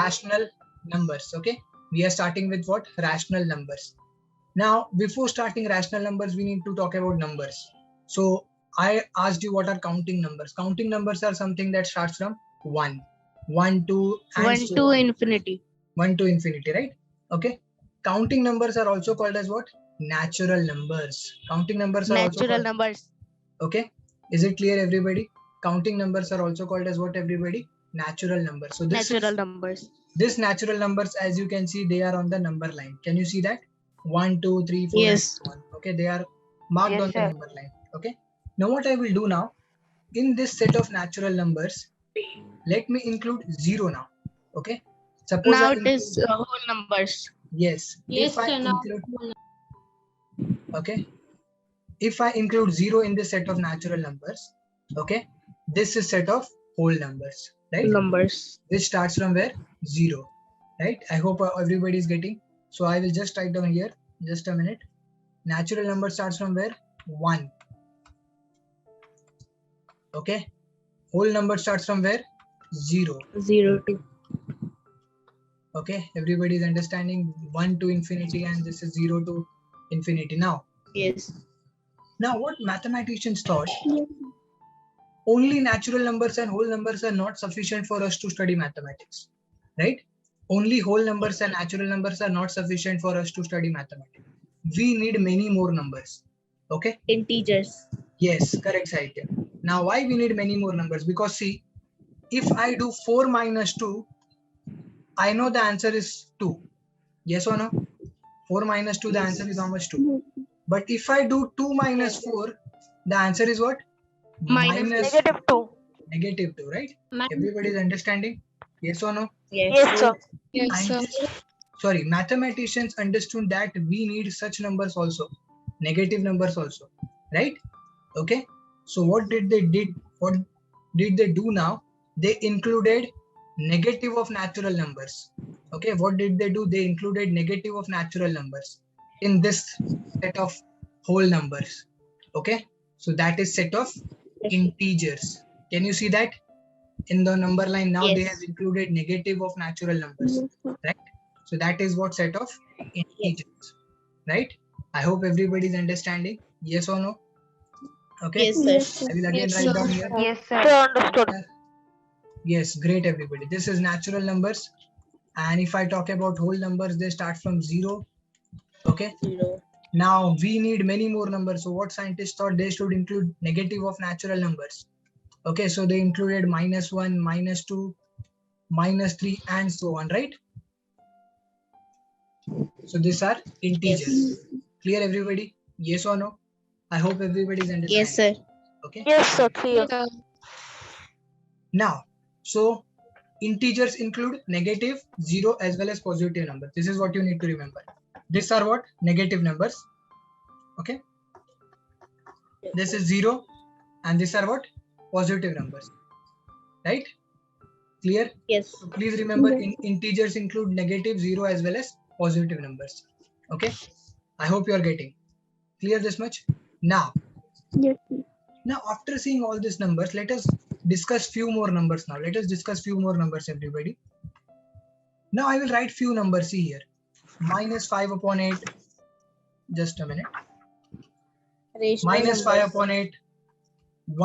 rational numbers. Okay, we are starting with what? Rational numbers. Now, before starting rational numbers, we need to talk about numbers. So I asked you what are counting numbers. Counting numbers are something that starts from 1, 1, 2, and 1 so to on. infinity. 1 to infinity, right? Okay. Counting numbers are also called as what? Natural numbers. Counting numbers are also Natural called. numbers. Okay. Is it clear, everybody? Counting numbers are also called as what, everybody? Natural numbers. So this Natural is numbers. this natural numbers, as you can see, they are on the number line. Can you see that? 1, 2, 3, 4, Yes. and so on. Okay, they are marked Yes, on the sir. number line. Okay. Now what I will do now, in this set of natural numbers, let me include 0 now. Okay. Suppose Now I it is include, whole numbers. yes. Yes, If I sir. Now. include, okay, if I include 0 in this set of natural numbers, okay, this is set of whole numbers, right? Numbers. Which starts from where? 0, right? I hope everybody is getting. So I will just write down here, just a minute. Natural number starts from where? 1. Okay. Whole number starts from where? 0. 0 to. Okay. Everybody is understanding 1 to infinity, and this is 0 to infinity. Now what mathematicians thought, only natural numbers and whole numbers are not sufficient for us to study mathematics, right? Only whole numbers and natural numbers are not sufficient for us to study mathematics. We need many more numbers. Okay. Integers. Yes, correct, Sahitya. Now, why we need many more numbers? Because see, if I do 4 minus 2, I know the answer is 2. Yes or no? 4 minus 2, the answer is how much? 2. But if I do 2 minus 4, the answer is what? Minus Negative 2. Negative 2, right? Everybody is understanding? Yes or no? Yes. Yes, sir. Sorry, mathematicians understood that we need such numbers also, negative numbers also, right? Okay. So what did they do now? They included negative of natural numbers. Okay. What did they do? They included negative of natural numbers in this set of whole numbers. Okay. So that is set of integers. Can you see that? In the number line now, they have included negative of natural numbers, right? So that is what set of integers, right? I hope everybody is understanding. Yes or no? Okay. Yes, sir. I will again write down here. Yes, sir. Understood. Yes, great, everybody. This is natural numbers. And if I talk about whole numbers, they start from 0. Okay. 0. Now we need many more numbers. So what scientists thought, they should include negative of natural numbers. Okay. So they included -1, -2, -3, and so on, right? So these are integers. Clear, everybody? Yes or no? I hope everybody is understanding. Yes, sir. Okay. Yes, sir. Clear. Now, so integers include negative, 0, as well as positive numbers. This is what you need to remember. These are what? Negative numbers. Okay. This is 0, and these are what? Positive numbers. Right? Clear? Yes. So please remember, integers include negative, 0, as well as positive numbers. Okay. I hope you are getting clear this much. Now, after seeing all these numbers, let us discuss few more numbers now. Let us discuss few more numbers, everybody. Now I will write few numbers. See here. -5 upon 8. Just a minute. -5 upon 8.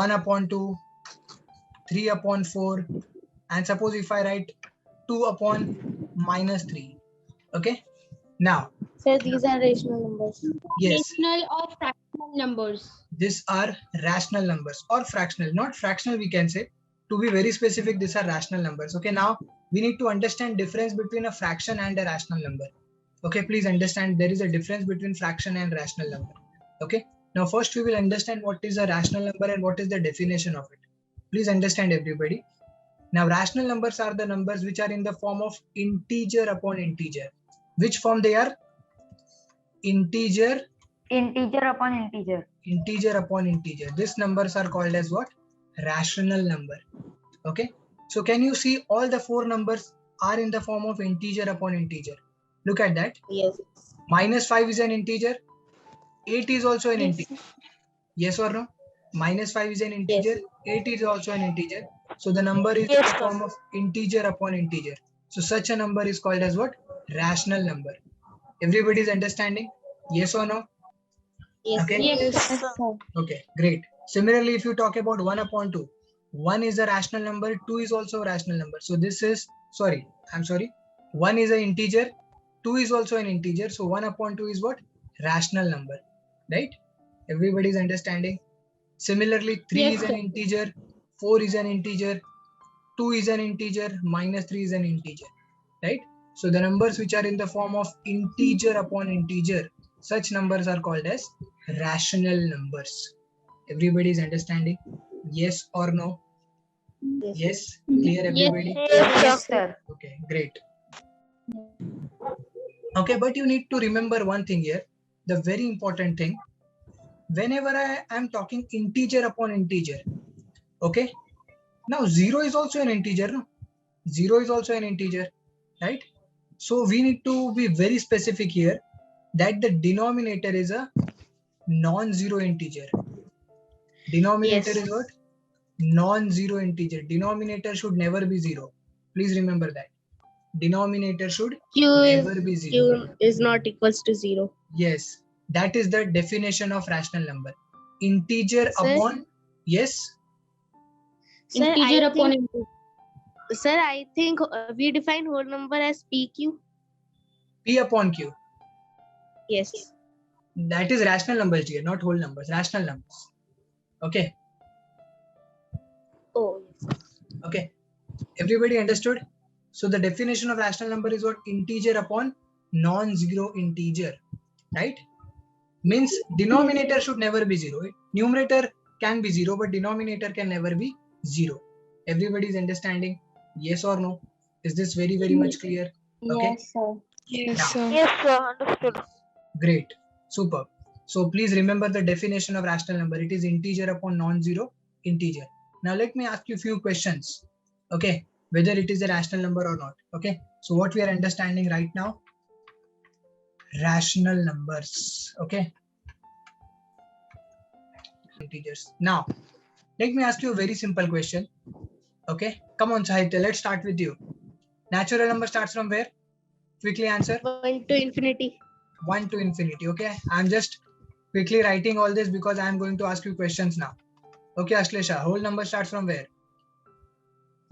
1 upon 2. 3 upon 4. And suppose if I write 2 upon -3. Okay. Now. Sir, these are rational numbers. Yes. Rational or fractional numbers. These are rational numbers or fractional. Not fractional, we can say. To be very specific, these are rational numbers. Okay. Now we need to understand difference between a fraction and a rational number. Okay. Please understand there is a difference between fraction and rational number. Okay. Now first we will understand what is a rational number and what is the definition of it. Please understand, everybody. Now rational numbers are the numbers which are in the form of integer upon integer. Which form they are? Integer upon integer. Integer upon integer. These numbers are called as what? Rational number. Okay. So can you see all the 4 numbers are in the form of integer upon integer? Look at that. Yes. -5 is an integer. 8 is also an integer. Yes or no? -5 is an integer. 8 is also an integer. So the number is in the form of integer upon integer. So such a number is called as what? Rational number. Everybody is understanding? Yes or no? Yes. Okay. Yes, Yes, sir. sir. Okay, great. Similarly, if you talk about 1 upon 2, 1 is a rational number, 2 is also a rational number. So this is, I'm sorry, 1 is an integer, 2 is also an integer. So 1 upon 2 is what? Rational number, right? Everybody is understanding? Similarly, 3 Yes, is an sir. integer, 4 is an integer, 2 is an integer, minus 3 is an integer, right? So the numbers which are in the form of integer upon integer, such numbers are called as rational numbers. Everybody is understanding? Yes or no? Yes. Yes? Clear Yes, everybody? yes, sir. Yes, sir. Okay, great. Okay, but you need to remember one thing here. The very important thing. Whenever I am talking integer upon integer, okay? Now 0 is also an integer, no? 0 is also an integer, right? So we need to be very specific here that the denominator is a non-zero integer. Denominator Yes. is what? Non-zero integer. Denominator should never be 0. Please remember that. Denominator should never be 0. Q is not equals to 0. Yes, that is the definition of rational number. Integer Sir? upon, yes, Sir, Integer I upon think, integer. sir, I think we define whole number as PQ. P upon Q. Yes. That is rational numbers here, not whole numbers, rational numbers. Okay, Oh, yes. okay. Everybody understood? So the definition of rational number is what? Integer upon non-zero integer, right? Means denominator should never be 0. Numerator can be 0, but denominator can never be 0. Everybody is understanding? Yes or no? Is this very, very much clear? Okay. Yes, sir. Yes, Now, sir. Yes, sir. Understood. great. Super. So please remember the definition of rational number. It is integer upon non-zero integer. Now let me ask you a few questions. Okay. Whether it is a rational number or not. Okay. So what we are understanding right now, rational numbers. Okay. Integers. Now, let me ask you a very simple question. Okay. Come on, Sahitya. Let's start with you. Natural number starts from where? Quickly answer. 1 to infinity. 1 to infinity. Okay. I'm just quickly writing all this because I'm going to ask you questions now. Okay, Ashlesha. Whole number starts from where?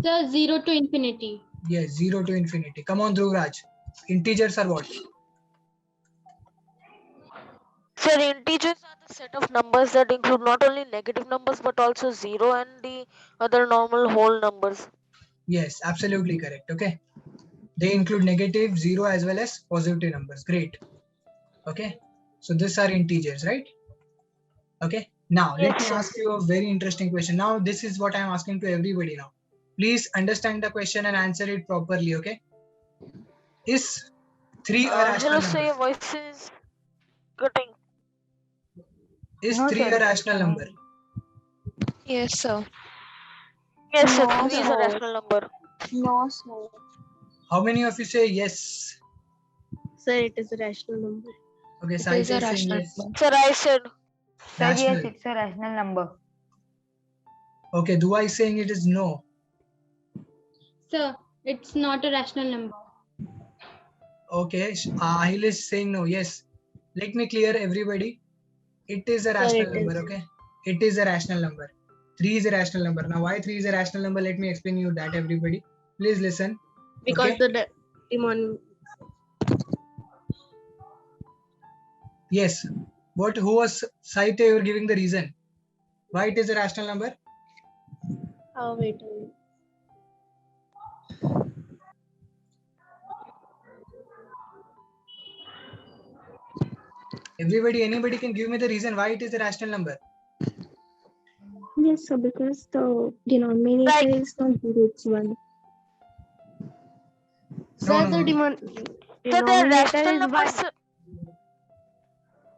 Sir, 0 to infinity. Yes, 0 to infinity. Come on, Dhruvraj. Integers are what? Sir, integers are the set of numbers that include not only negative numbers but also 0 and the other normal whole numbers. Yes, absolutely correct. Okay. They include negative, 0 as well as positive numbers. Great. Okay. So these are integers, right? Okay. Now, let me ask you a very interesting question. Now, this is what I'm asking to everybody now. Please understand the question and answer it properly, okay? Is 3 a rational Hello, sir. number? Your voice is cutting. Is No, 3 sir. a rational number? Yes, sir. Yes, sir. No, 3 is a sir. rational number. No, sir. How many of you say yes? Sir, it is a rational number. Okay, It is Sahitya a is saying rational yes. number. Sir, I said. Sir, yes, Rational. it's a rational number. Okay, Dua is saying it is no. Sir, it's not a rational number. Okay, Ahil is saying no. Yes. Let me clear everybody. It is a Sir, rational it number, is. okay? It is a rational number. 3 is a rational number. Now, why 3 is a rational number? Let me explain you that, everybody. Please listen. Because Okay? the demon. Yes. Who was Sahitya? You were giving the reason. Why it is a rational number? Oh, wait a minute. Anybody can give me the reason why it is a rational number. Yes, sir, because the denominator Right. is not 0, it's 1. Sir, No. the So they are denominator rational is numbers. 1.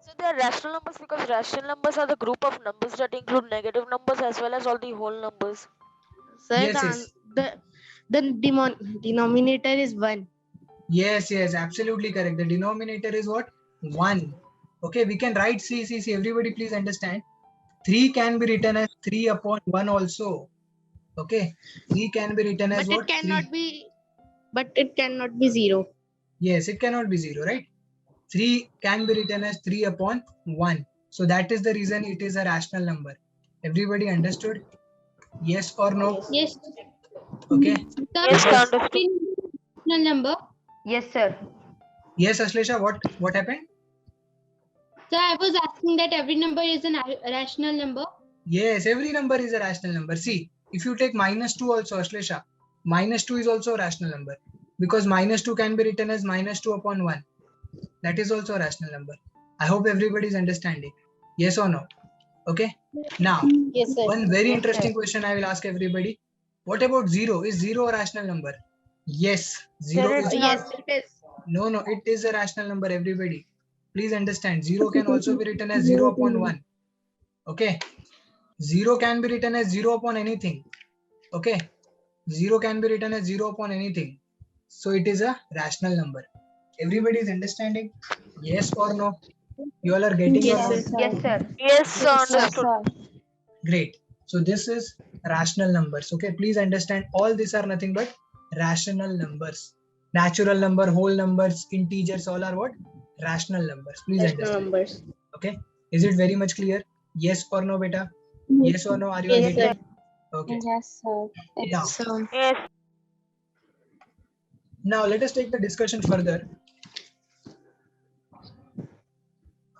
So they are rational numbers because rational numbers are the group of numbers that include negative numbers as well as all the whole numbers. Sir, Yes. the denominator is 1. Yes, absolutely correct. The denominator is what? 1. Okay, we can write see. Everybody please understand. 3 can be written as 3 upon 1 also. Okay. 3 can be written as But what? it cannot 3. be but it cannot be 0. Yes, it cannot be 0, right? 3 can be written as 3 upon 1. So that is the reason it is a rational number. Everybody understood? Yes or no? Yes. Okay. Sir, Yes, sir, Because- understood. rational number. Yes, sir. Yes, Ashlesha, what happened? Sir, I was asking that every number is a rational number. Yes, every number is a rational number. See, if you take -2 also, Ashlesha, -2 is also a rational number because -2 can be written as -2 upon 1. That is also a rational number. I hope everybody is understanding. Yes or no? Okay. Now, Yes, sir. one very Yes, interesting sir. question I will ask everybody. What about 0? Is 0 a rational number? Yes, 0 Sir, is it's Yes, not. it is. No, it is a rational number, everybody. Please understand, 0 can also be written as 0 upon 1. Okay. 0 can be written as 0 upon anything. Okay. 0 can be written as 0 upon anything. So it is a rational number. Everybody is understanding? Yes or no? You all are getting Yes, or not? sir. Yes, sir. Yes, sir, Yes, understood. Great. So this is rational numbers. Okay, please understand all these are nothing but rational numbers. Natural number, whole numbers, integers, all are what? Rational numbers. Please Rational understand. numbers. Okay. Is it very much clear? Yes or no, beta? Yes or no? Are you all Yes, getting? sir. Okay. Yes, sir. Now, So, Yes. now let us take the discussion further.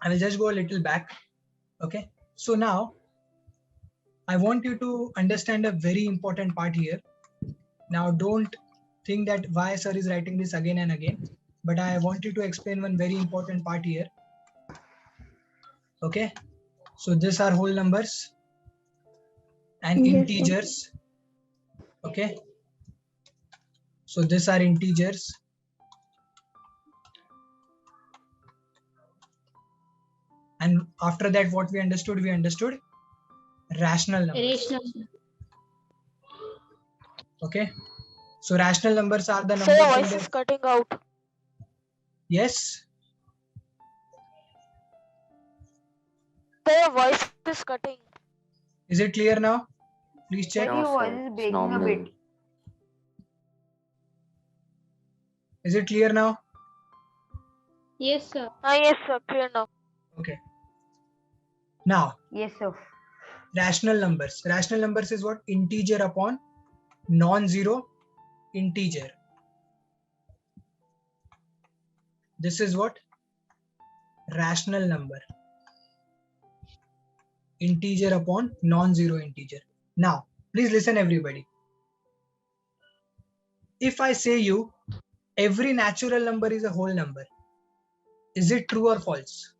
I will just go a little back. Okay. So now I want you to understand a very important part here. Now don't think that why sir is writing this again and again, but I want you to explain one very important part here. Okay. So these are whole numbers and Yes, sir. integers. Okay. So these are integers. And after that, what we understood? We understood rational numbers. Rational. Okay. So rational numbers are the Sir, your numbers in voice is the... cutting out. Yes. Sir, your voice is cutting. Is it clear now? Please check. Sir, your voice is breaking a bit. Is it clear now? Yes, sir. Yes, sir, clear now. Okay. Now, Yes, sir. rational numbers. Rational numbers is what? Integer upon non-zero integer. This is what? Rational number. Integer upon non-zero integer. Now, please listen everybody. If I say you, every natural number is a whole number. Is it true or false?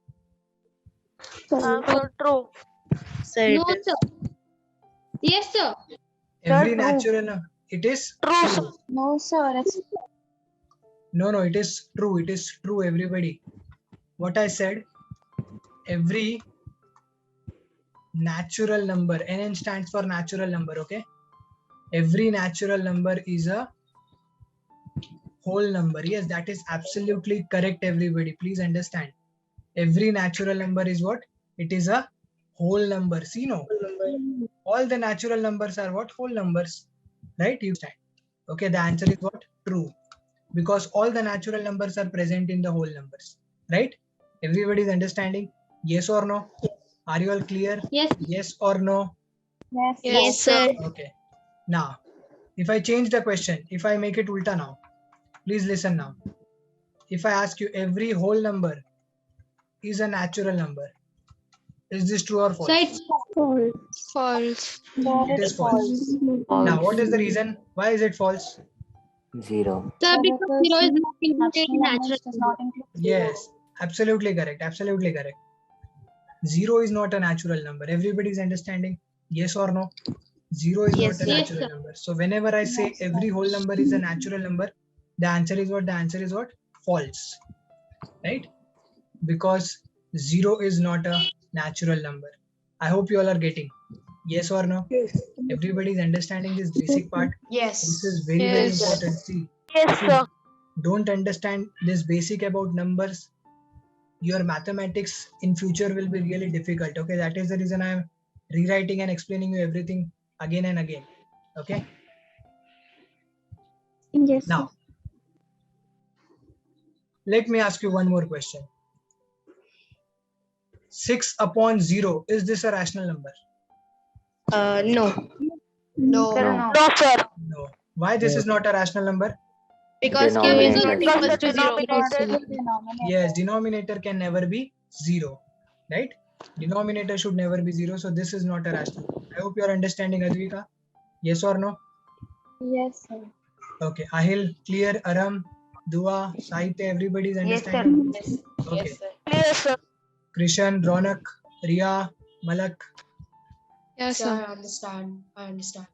Answer true. No, sir. Yes, sir. Every true. natural number. It is True, sir. true. No, sir. It's No, it is true. It is true, everybody. What I said, every natural number, NN stands for natural number, okay? Every natural number is a whole number. Yes, that is absolutely correct, everybody. Please understand. Every natural number is what? It is a whole number. See, no? All the natural numbers are what? Whole numbers. Right? You understand. Okay, the answer is what? True. Because all the natural numbers are present in the whole numbers. Right? Everybody is understanding? Yes or no? Are you all clear? Yes. Yes or no? yes, Yes, sir. Okay. Now, if I change the question, if I make it ulta now, please listen now. If I ask you, every whole number is a natural number, is this true or false? So it's false. false. It is false. Now, what is the reason? Why is it false? 0. sir because Because 0 is not included in natural natural numbers does not include Yes, absolutely correct. Absolutely correct. 0 is not a natural number. Everybody is understanding? Yes or no? 0 is Yes, not a yes, natural sir. number. So whenever I say every whole number is a natural number, the answer is what? The answer is what? False. Right? Because 0 is not a natural number. I hope you all are getting. Yes or no? Everybody is understanding this basic part. This is very, very Yes. important. See, Yes, if you sir. don't understand this basic about numbers, your mathematics in future will be really difficult. Okay, that is the reason I am rewriting and explaining you everything again and again. Okay. Yes, sir. Now, Let me ask you one more question. 6 upon 0, is this a rational number? No. Sir, No. no. No, sir. No. Why this is not a rational number? Because Q is not Because equal the to 0. denominator. Yes, denominator can never be 0, right? Denominator should never be 0, so this is not a rational. I hope you are understanding, Advika. Yes or no? Yes, sir. Okay, Ahil, clear, Aram, Dua, Sahitya, everybody is Yes, sir. understanding? Yes. Okay. Yes, sir. Clear, sir. Krishan, Ronak, Riya, Malak. Yes, Sir, sir. I understand.